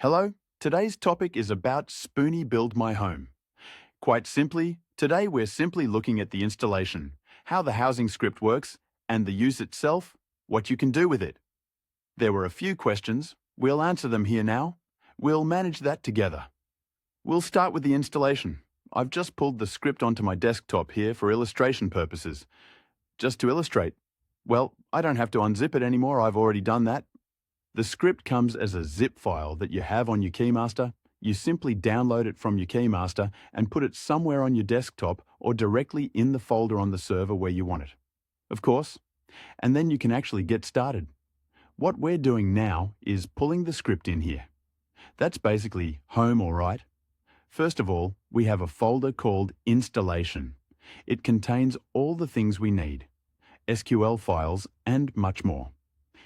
Hello, today's topic is about Spooni Build My Home. Quite simply, today we're simply looking at the installation, how the housing script works, and the use itself, what you can do with it. There were a few questions. We'll answer them here now. We'll manage that together. We'll start with the installation. I've just pulled the script onto my desktop here for illustration purposes. Just to illustrate. Well, I don't have to unzip it anymore, I've already done that. The script comes as a zip file that you have on your KeyMaster. You simply download it from your KeyMaster and put it somewhere on your desktop or directly in the folder on the server where you want it. Of course. And then you can actually get started. What we're doing now is pulling the script in here. That's basically home, all right. First of all, we have a folder called Installation. It contains all the things we need, SQL files and much more.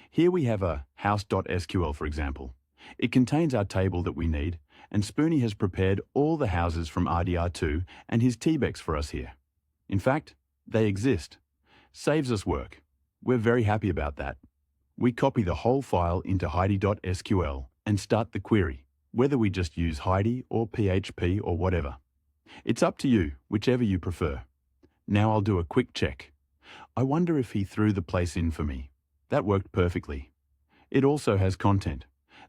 Here we have a house.sql, for example. It contains our table that we need, and Spooni has prepared all the houses from RDR2 and his tbex for us here. In fact, they exist. Saves us work. We're very happy about that. We copy the whole file into heidi.sql and start the query, whether we just use Heidi or PHP or whatever. It's up to you, whichever you prefer. Now I'll do a quick check. I wonder if he threw the place in for me. That worked perfectly. It also has content.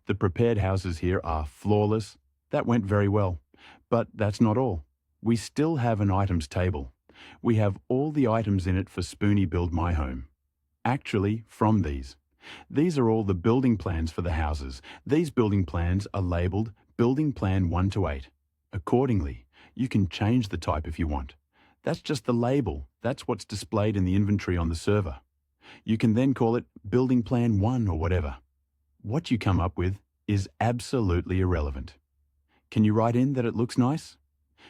The prepared houses here are flawless. That went very well. But that's not all. We still have an items table. We have all the items in it for Spooni Build My Home. Actually, from these. These are all the building plans for the houses. These building plans are labelled Building Plan 1 to 8. Accordingly, you can change the type if you want. That's just the label. That's what's displayed in the inventory on the server. You can then call it Building Plan 1 or whatever. What you come up with is absolutely irrelevant. Can you write in that it looks nice?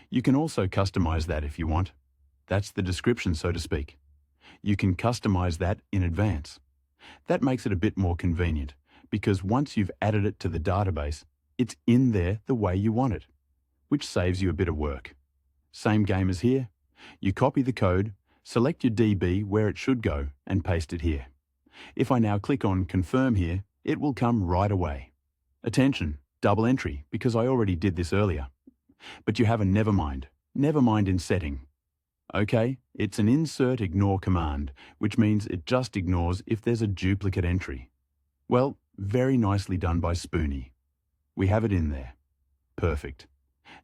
You can also customize that if you want. That's the description, so to speak. You can customize that in advance. That makes it a bit more convenient because once you've added it to the database, it's in there the way you want it, which saves you a bit of work. Same game as here. You copy the code, select your DB where it should go and paste it here. If I now click on Confirm here, it will come right away. Attention, double entry, because I already did this earlier. But you have a never mind in setting. Okay, it's an insert ignore command, which means it just ignores if there's a duplicate entry. Well, very nicely done by Spooni. We have it in there. Perfect.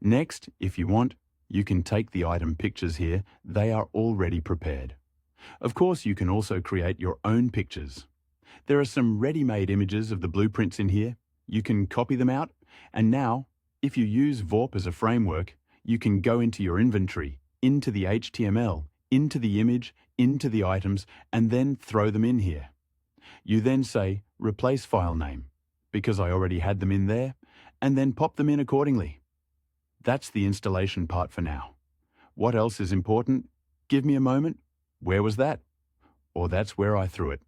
Next, if you want, you can take the item pictures here. They are already prepared. Of course, you can also create your own pictures. There are some ready-made images of the blueprints in here. You can copy them out, and now, if you use VORP as a framework, you can go into your inventory, into the HTML, into the image, into the items, and then throw them in here. You then say, replace file name, because I already had them in there, and then pop them in accordingly. That's the installation part for now. What else is important? Give me a moment. Where was that? Or that's where I threw it.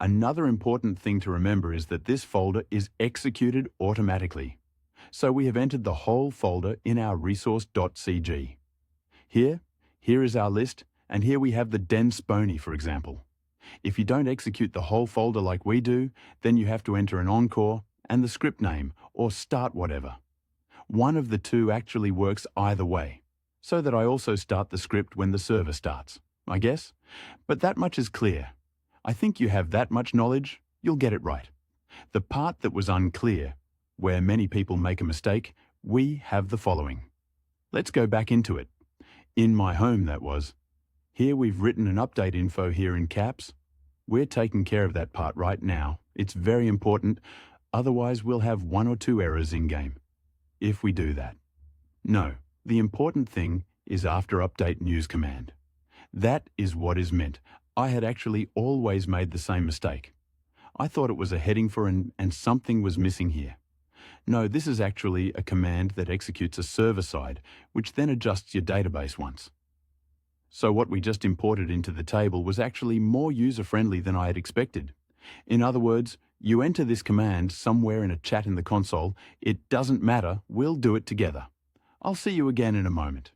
Another important thing to remember is that this folder is executed automatically. So we have entered the whole folder in our resource.cg. Here is our list, and here we have the den Spooni, for example. If you don't execute the whole folder like we do, then you have to enter an encore and the script name, or start whatever. One of the two actually works either way, so that I also start the script when the server starts, I guess. But that much is clear. I think you have that much knowledge, you'll get it right. The part that was unclear, where many people make a mistake, we have the following. Let's go back into it. In my home, that was. Here we've written an update info here in caps. We're taking care of that part right now. It's very important, otherwise we'll have 1 or 2 errors in-game. If we do that. No, the important thing is after update news command. That is what is meant. I had actually always made the same mistake. I thought it was a heading for and something was missing here. No, this is actually a command that executes a server side, which then adjusts your database once. So what we just imported into the table was actually more user-friendly than I had expected. In other words, you enter this command somewhere in a chat in the console. It doesn't matter, we'll do it together. I'll see you again in a moment.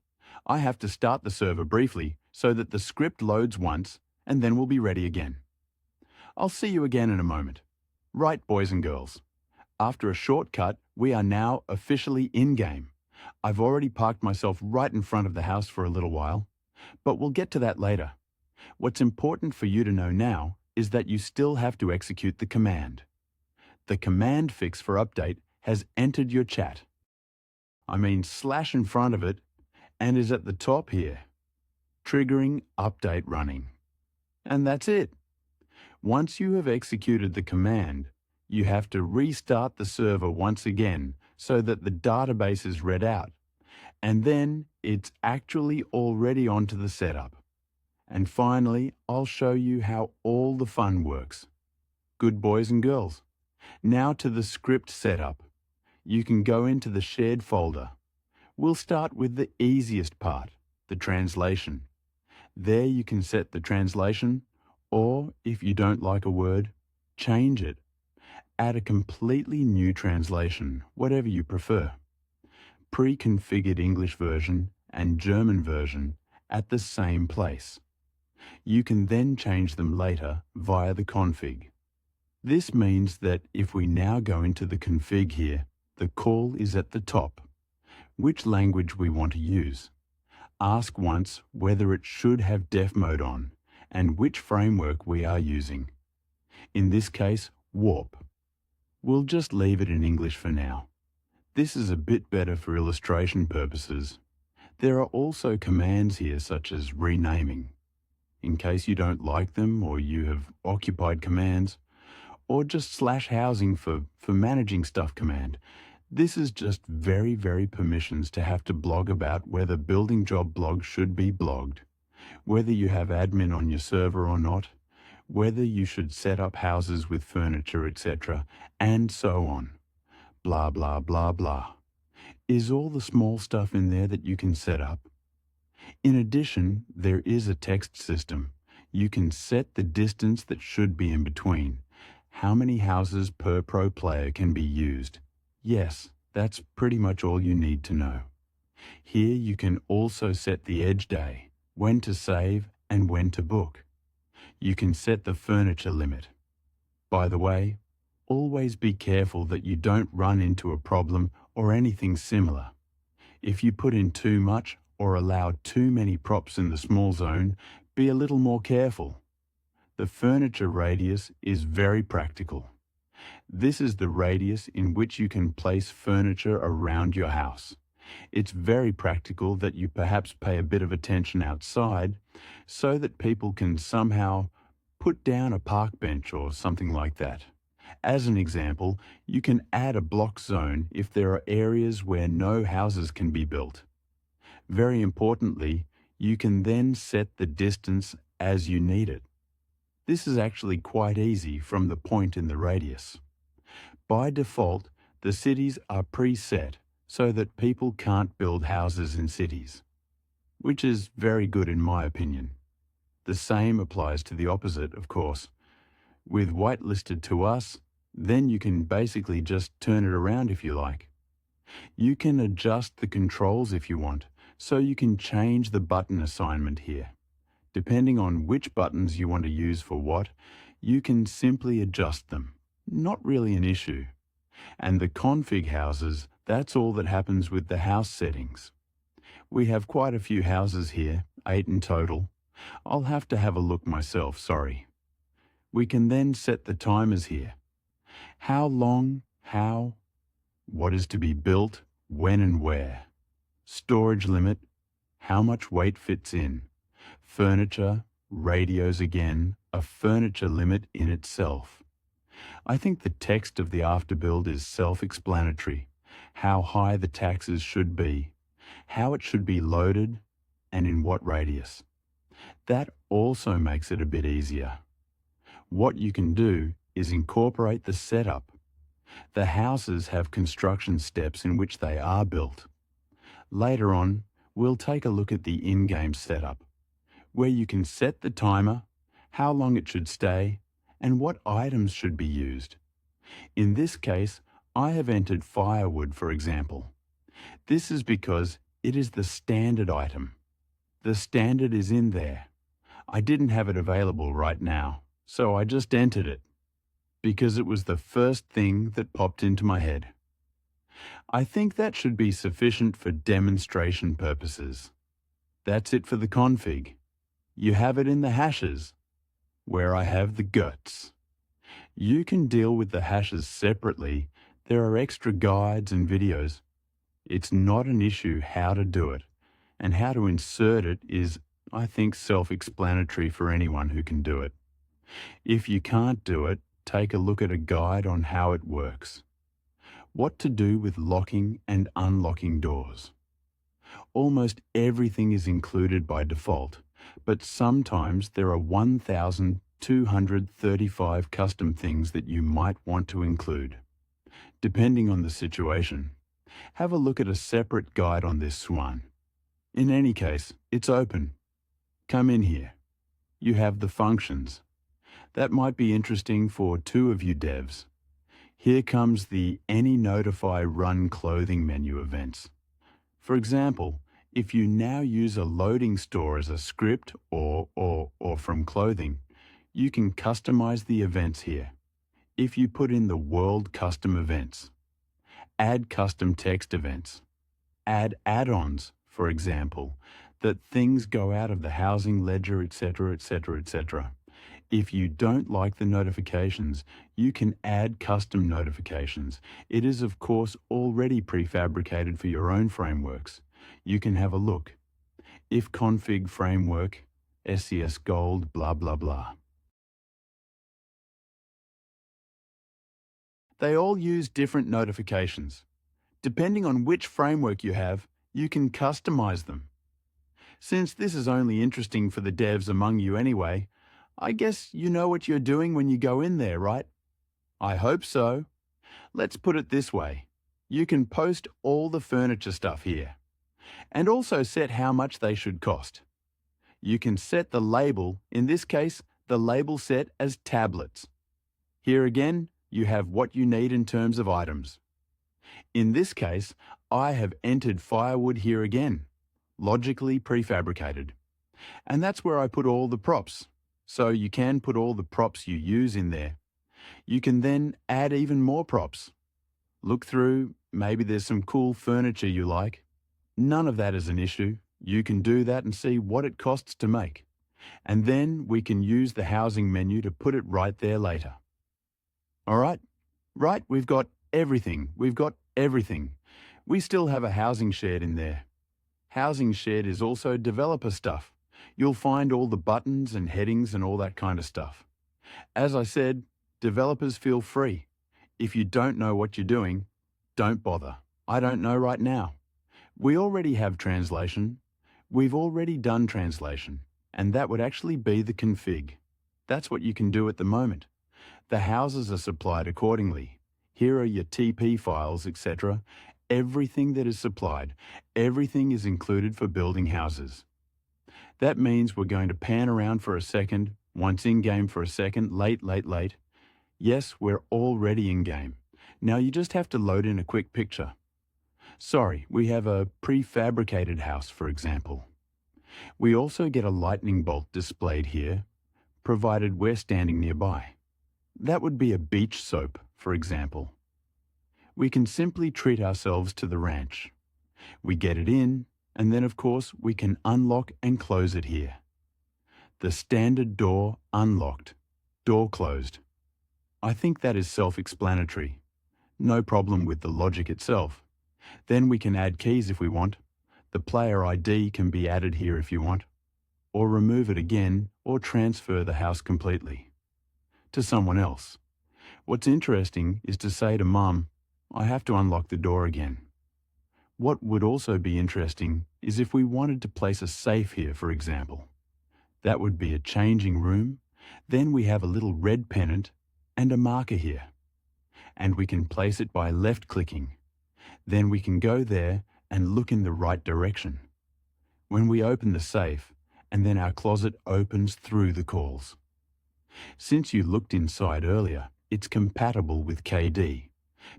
I have to start the server briefly so that the script loads once and then we'll be ready again. I'll see you again in a moment. Right, boys and girls. After a shortcut, we are now officially in-game. I've already parked myself right in front of the house for a little while, but we'll get to that later. What's important for you to know now is that you still have to execute the command. The command fix for update has entered your chat. I mean slash in front of it and is at the top here, triggering update running. And that's it. Once you have executed the command, you have to restart the server once again so that the database is read out. And then it's actually already onto the setup. And finally, I'll show you how all the fun works. Good boys and girls. Now to the script setup. You can go into the shared folder. We'll start with the easiest part, the translation. There you can set the translation, or if you don't like a word, change it. Add a completely new translation, whatever you prefer. Pre-configured English version and German version at the same place. You can then change them later via the config. This means that if we now go into the config here, the call is at the top. Which language we want to use. Ask once whether it should have deaf mode on and which framework we are using. In this case, Warp. We'll just leave it in English for now. This is a bit better for illustration purposes. There are also commands here such as renaming, in case you don't like them or you have occupied commands, or just slash housing for managing stuff command. This is just very permissions to have to blog about whether building job blog should be blogged, whether you have admin on your server or not, whether you should set up houses with furniture, etc., and so on. Blah, blah, blah, blah. Is all the small stuff in there that you can set up? In addition, there is a text system. You can set the distance that should be in between. How many houses per pro player can be used? Yes, that's pretty much all you need to know. Here you can also set the edge day, when to save and when to book. You can set the furniture limit. By the way, always be careful that you don't run into a problem or anything similar. If you put in too much or allow too many props in the small zone, be a little more careful. The furniture radius is very practical. This is the radius in which you can place furniture around your house. It's very practical that you perhaps pay a bit of attention outside so that people can somehow put down a park bench or something like that. As an example, you can add a block zone if there are areas where no houses can be built. Very importantly, you can then set the distance as you need it. This is actually quite easy from the point in the radius. By default, the cities are preset so that people can't build houses in cities, which is very good in my opinion. The same applies to the opposite, of course. With whitelisted to us, then you can basically just turn it around if you like. You can adjust the controls if you want, so you can change the button assignment here. Depending on which buttons you want to use for what, you can simply adjust them. Not really an issue. And the config houses, that's all that happens with the house settings. We have quite a few houses here, 8 in total. I'll have to have a look myself, sorry. We can then set the timers here. How long, how, what is to be built, when and where. Storage limit, how much weight fits in. Furniture, radios again, a furniture limit in itself. I think the text of the afterbuild is self-explanatory. How high the taxes should be, how it should be loaded, and in what radius. That also makes it a bit easier. What you can do is incorporate the setup. The houses have construction steps in which they are built. Later on, we'll take a look at the in-game setup, where you can set the timer, how long it should stay, and what items should be used. In this case, I have entered firewood, for example. This is because it is the standard item. The standard is in there. I didn't have it available right now, so I just entered it. because it was the first thing that popped into my head. I think that should be sufficient for demonstration purposes. That's it for the config. You have it in the hashes, where I have the guts. You can deal with the hashes separately. There are extra guides and videos. It's not an issue how to do it, and how to insert it is, I think, self-explanatory for anyone who can do it. If you can't do it, take a look at a guide on how it works. What to do with locking and unlocking doors. Almost everything is included by default, but sometimes there are 1,235 custom things that you might want to include, depending on the situation. Have a look at a separate guide on this one. In any case, it's open. Come in here. You have the functions. That might be interesting for two of you devs. Here comes the Any Notify Run Clothing menu events. For example, if you now use a loading store as a script or from clothing, you can customize the events here. If you put in the world custom events, add custom text events, add add-ons, for example, that things go out of the housing ledger, etc., etc., etc. If you don't like the notifications, you can add custom notifications. It is, of course, already prefabricated for your own frameworks. You can have a look. If config framework, SES gold, blah, blah, blah. They all use different notifications. Depending on which framework you have, you can customize them. Since this is only interesting for the devs among you anyway, I guess you know what you're doing when you go in there, right? I hope so. Let's put it this way. You can post all the furniture stuff here, and also set how much they should cost. You can set the label, in this case, the label set as tablets. Here again, you have what you need in terms of items. In this case, I have entered firewood here again, logically prefabricated. And that's where I put all the props. So you can put all the props you use in there. You can then add even more props. Look through, maybe there's some cool furniture you like. None of that is an issue. You can do that and see what it costs to make. And then we can use the housing menu to put it right there later. All right? Right, we've got everything. We've got everything. We still have a housing shed in there. Housing shed is also developer stuff. You'll find all the buttons and headings and all that kind of stuff. As I said, developers feel free. If you don't know what you're doing, don't bother. I don't know right now. We already have translation. We've already done translation, and that would actually be the config. That's what you can do at the moment. The houses are supplied accordingly. Here are your TP files, etc. Everything that is supplied, everything is included for building houses. That means we're going to pan around for a second, once in-game for a second, late. Yes, we're already in-game. Now you just have to load in a quick picture. Sorry, we have a prefabricated house, for example. We also get a lightning bolt displayed here, provided we're standing nearby. That would be a beach soap, for example. We can simply treat ourselves to the ranch. We get it in, and then of course we can unlock and close it here. The standard door unlocked, door closed. I think that is self-explanatory. No problem with the logic itself. Then we can add keys if we want. The player ID can be added here if you want, or remove it again, or transfer the house completely to someone else. What's interesting is to say to Mum, I have to unlock the door again. What would also be interesting is if we wanted to place a safe here, for example. That would be a changing room. Then we have a little red pennant and a marker here. And we can place it by left-clicking. Then we can go there and look in the right direction. When we open the safe, and then our closet opens through the calls. Since you looked inside earlier, it's compatible with KD.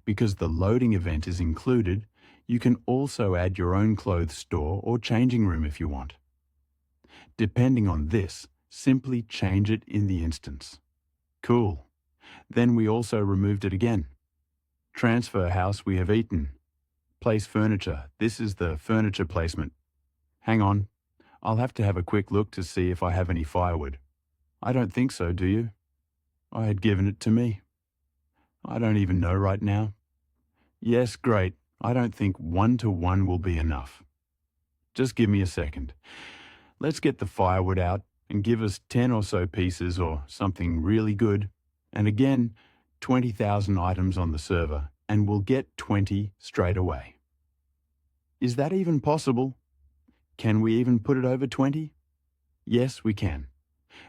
Because the loading event is included, you can also add your own clothes store or changing room if you want. Depending on this, simply change it in the instance. Cool. Then we also removed it again. Transfer house we have eaten. Place furniture. This is the furniture placement. Hang on. I'll have to have a quick look to see if I have any firewood. I don't think so, do you? I had given it to me. I don't even know right now. Yes, great. I don't think 1 to 1 will be enough. Just give me a second. Let's get the firewood out and give us 10 or so pieces or something really good. And again, 20,000 items on the server, and we'll get 20 straight away. Is that even possible? Can we even put it over 20? Yes, we can.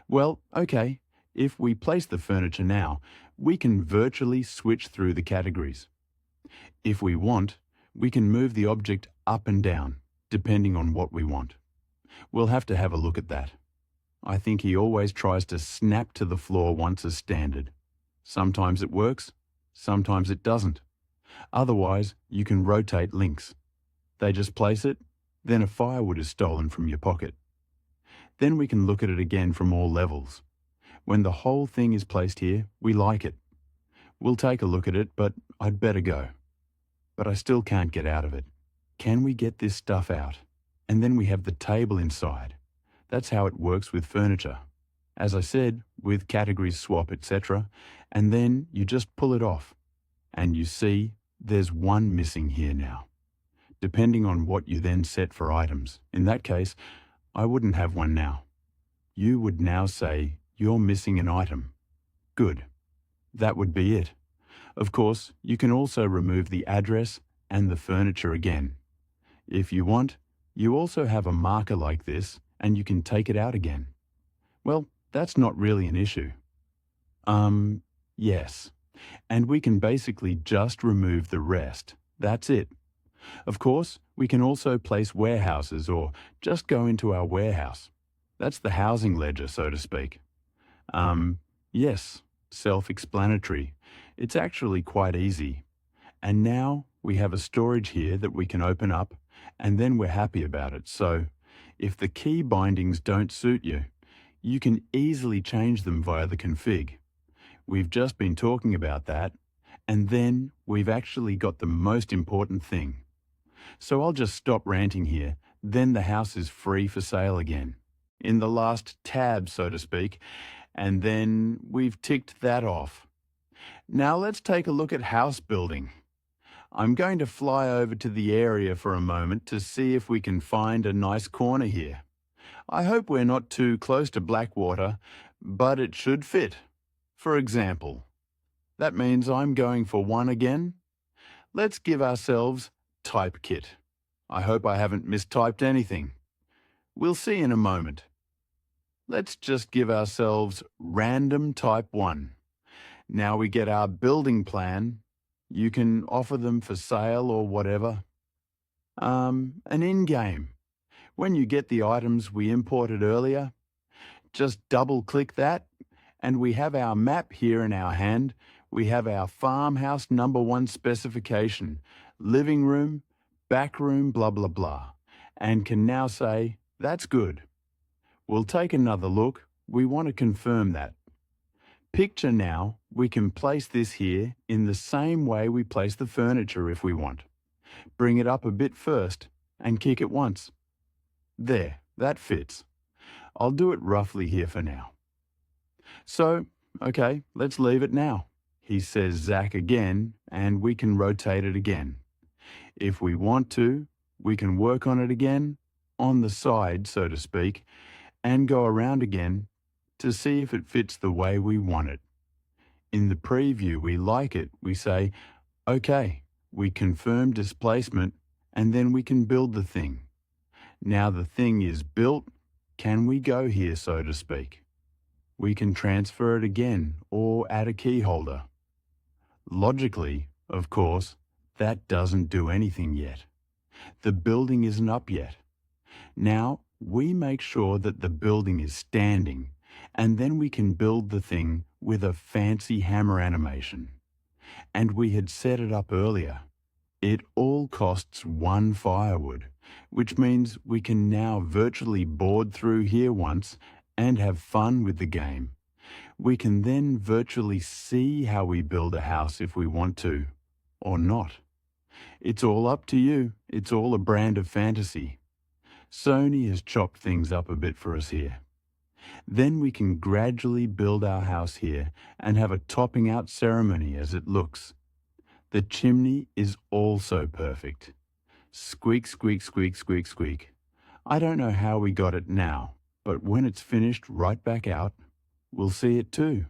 Well, okay, if we place the furniture now, we can virtually switch through the categories. If we want, we can move the object up and down, depending on what we want. We'll have to have a look at that. I think he always tries to snap to the floor once as standard. Sometimes it works, sometimes it doesn't. Otherwise, you can rotate links. They just place it, then a firewood is stolen from your pocket. Then we can look at it again from all levels. When the whole thing is placed here, we like it. We'll take a look at it, but I'd better go. But I still can't get out of it. Can we get this stuff out? And then we have the table inside. That's how it works with furniture. As I said, with categories swap, etc. And then you just pull it off. And you see there's one missing here now. Depending on what you then set for items. In that case, I wouldn't have one now. You would now say you're missing an item. Good. That would be it. Of course, you can also remove the address and the furniture again. If you want, you also have a marker like this and you can take it out again. Well, that's not really an issue. Yes. And we can basically just remove the rest. That's it. Of course, we can also place warehouses or just go into our warehouse. That's the housing ledger, so to speak. Yes, self-explanatory. It's actually quite easy. And now we have a storage here that we can open up, and then we're happy about it. So if the key bindings don't suit you, you can easily change them via the config. We've just been talking about that, and then we've actually got the most important thing. So I'll just stop ranting here, then the house is free for sale again. In the last tab, so to speak, and then we've ticked that off. Now let's take a look at house building. I'm going to fly over to the area for a moment to see if we can find a nice corner here. I hope we're not too close to Blackwater, but it should fit. For example, that means I'm going for one again. Let's give ourselves type kit. I hope I haven't mistyped anything. We'll see in a moment. Let's just give ourselves random type 1. Now we get our building plan. You can offer them for sale or whatever. An in-game. When you get the items we imported earlier, just double-click that, and we have our map here in our hand. We have our farmhouse #1 specification, living room, back room, blah, blah, blah, and can now say, that's good. We'll take another look. We want to confirm that. Picture now, we can place this here in the same way we place the furniture if we want. Bring it up a bit first and kick it once. There, that fits. I'll do it roughly here for now. So, okay, let's leave it now. He says Zach again, and we can rotate it again. If we want to, we can work on it again, on the side, so to speak, and go around again to see if it fits the way we want it. In the preview, we like it. We say, okay, we confirm displacement, and then we can build the thing. Now the thing is built. Can we go here, so to speak? We can transfer it again or add a key holder. Logically, of course, that doesn't do anything yet. The building isn't up yet. Now, we make sure that the building is standing, and then we can build the thing with a fancy hammer animation. And we had set it up earlier. It all costs 1 firewood, which means we can now virtually board through here once and have fun with the game. We can then virtually see how we build a house if we want to, or not. It's all up to you. It's all a brand of fantasy. Sony has chopped things up a bit for us here. Then we can gradually build our house here and have a topping out ceremony as it looks. The chimney is also perfect. Squeak, squeak, squeak, squeak, squeak. I don't know how we got it now, but when it's finished right back out, we'll see it too.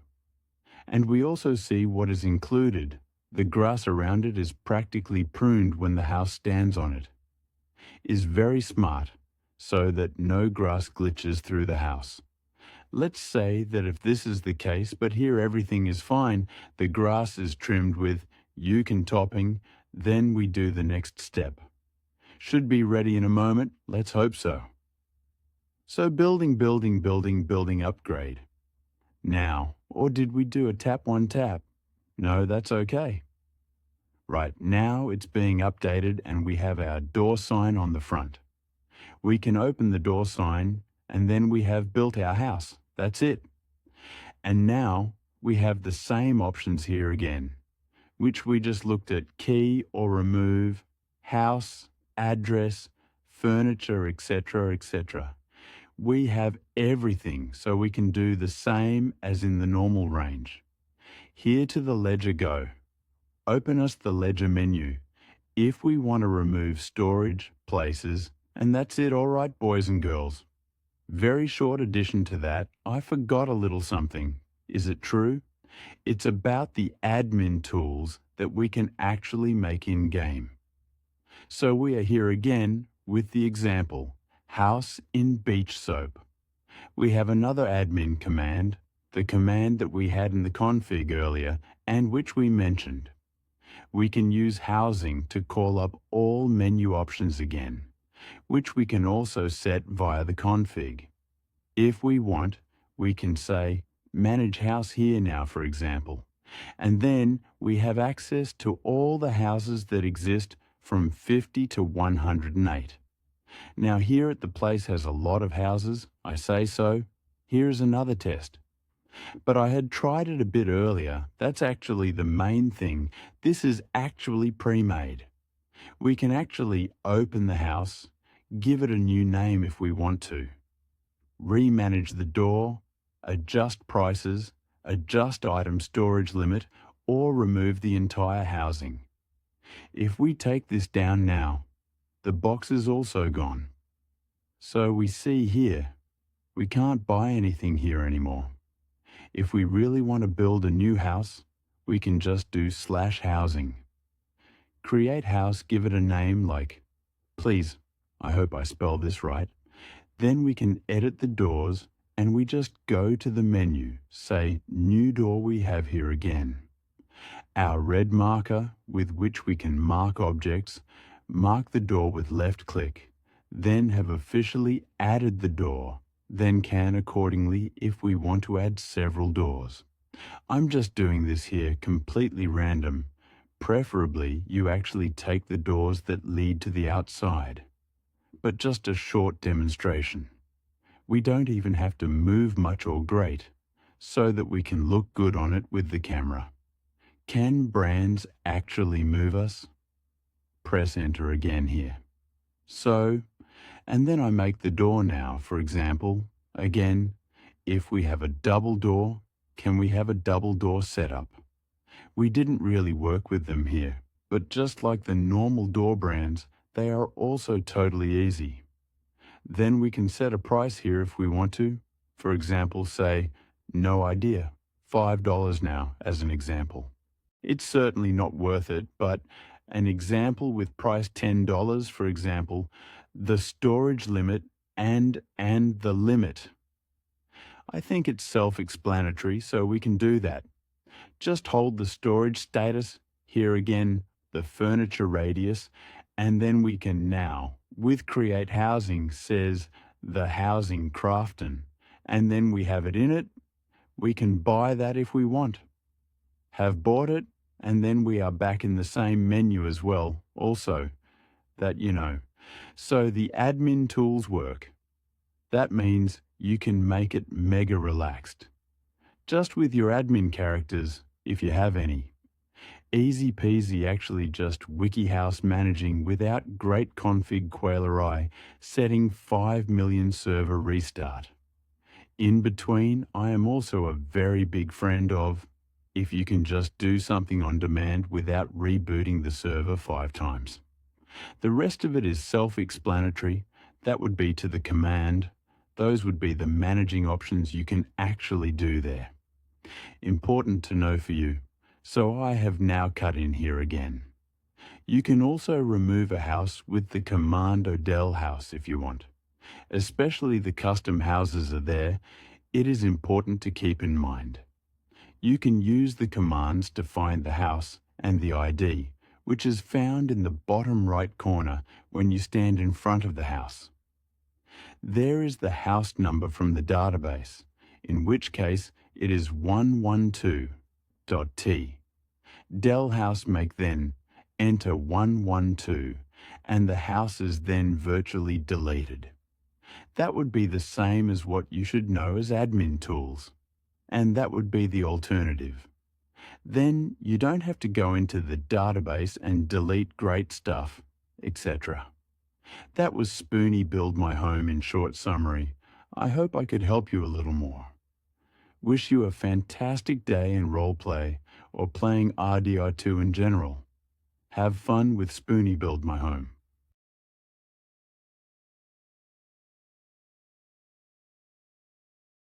And we also see what is included. The grass around it is practically pruned when the house stands on it. Is very smart, so that no grass glitches through the house. Let's say that if this is the case, but here everything is fine, the grass is trimmed with Yuccan topping, then we do the next step. Should be ready in a moment, let's hope so. So building upgrade. Now, or did we do a tap one tap? No, that's okay. Right, now it's being updated and we have our door sign on the front. We can open the door sign and then we have built our house. That's it. And now we have the same options here again, which we just looked at: key or remove, house, address, furniture, etc., etc. We have everything, so we can do the same as in the normal range. Here to the ledger go. Open us the ledger menu. If we want to remove storage, places, and that's it, all right, boys and girls. Very short addition to that, I forgot a little something. Is it true? It's about the admin tools that we can actually make in-game. So we are here again with the example, house in beach soap. We have another admin command, the command that we had in the config earlier and which we mentioned. We can use housing to call up all menu options again, which we can also set via the config. If we want, we can say manage house here now, for example, and then we have access to all the houses that exist from 50 to 108. Now here at the place has a lot of houses, I say so. Here's another test. But I had tried it a bit earlier. That's actually the main thing. This is actually pre-made. We can actually open the house, give it a new name if we want to, remanage the door, adjust prices, adjust item storage limit, or remove the entire housing. If we take this down now, the box is also gone. So we see here, we can't buy anything here anymore. If we really want to build a new house, we can just do /housing. Create house, give it a name like, please, I hope I spelled this right. Then we can edit the doors and we just go to the menu, say new door we have here again. Our red marker with which we can mark objects, mark the door with left click, then have officially added the door, then can accordingly if we want to add several doors. I'm just doing this here completely random. Preferably, you actually take the doors that lead to the outside. But just a short demonstration. We don't even have to move much or great, so that we can look good on it with the camera. Can brands actually move us? Press enter again here. So, and then I make the door now, for example. Again, if we have a double door, can we have a double door setup? We didn't really work with them here, but just like the normal door brands, they are also totally easy. Then we can set a price here if we want to. For example, say, no idea, $5 now as an example. It's certainly not worth it, but an example with price $10, for example, the storage limit and the limit. I think it's self-explanatory, so we can do that. Just hold the storage status, here again, the furniture radius, and then we can now, with create housing, says the housing crafton, and then we have it in it. We can buy that if we want. Have bought it, and then we are back in the same menu as well, also, that you know. So the admin tools work. That means you can make it mega relaxed. just with your admin characters, if you have any. Easy peasy, actually just WikiHouse managing without great config quailerai, setting 5 million server restart. In between, I am also a very big friend of if you can just do something on demand without rebooting the server 5 times. The rest of it is self-explanatory. That would be to the command. Those would be the managing options you can actually do there. Important to know for you, so I have now cut in here again. You can also remove a house with the command odel house if you want. Especially the custom houses are there, it is important to keep in mind. You can use the commands to find the house and the ID, which is found in the bottom right corner when you stand in front of the house. There is the house number from the database, in which case it is 112.t. Del house make then enter 112 and the house is then virtually deleted. That would be the same as what you should know as admin tools, and that would be the alternative. Then you don't have to go into the database and delete great stuff, etc. That was Spooni Build My Home in short summary. I hope I could help you a little more. Wish you a fantastic day in roleplay or playing RDR2 in general. Have fun with Spooni Build My Home.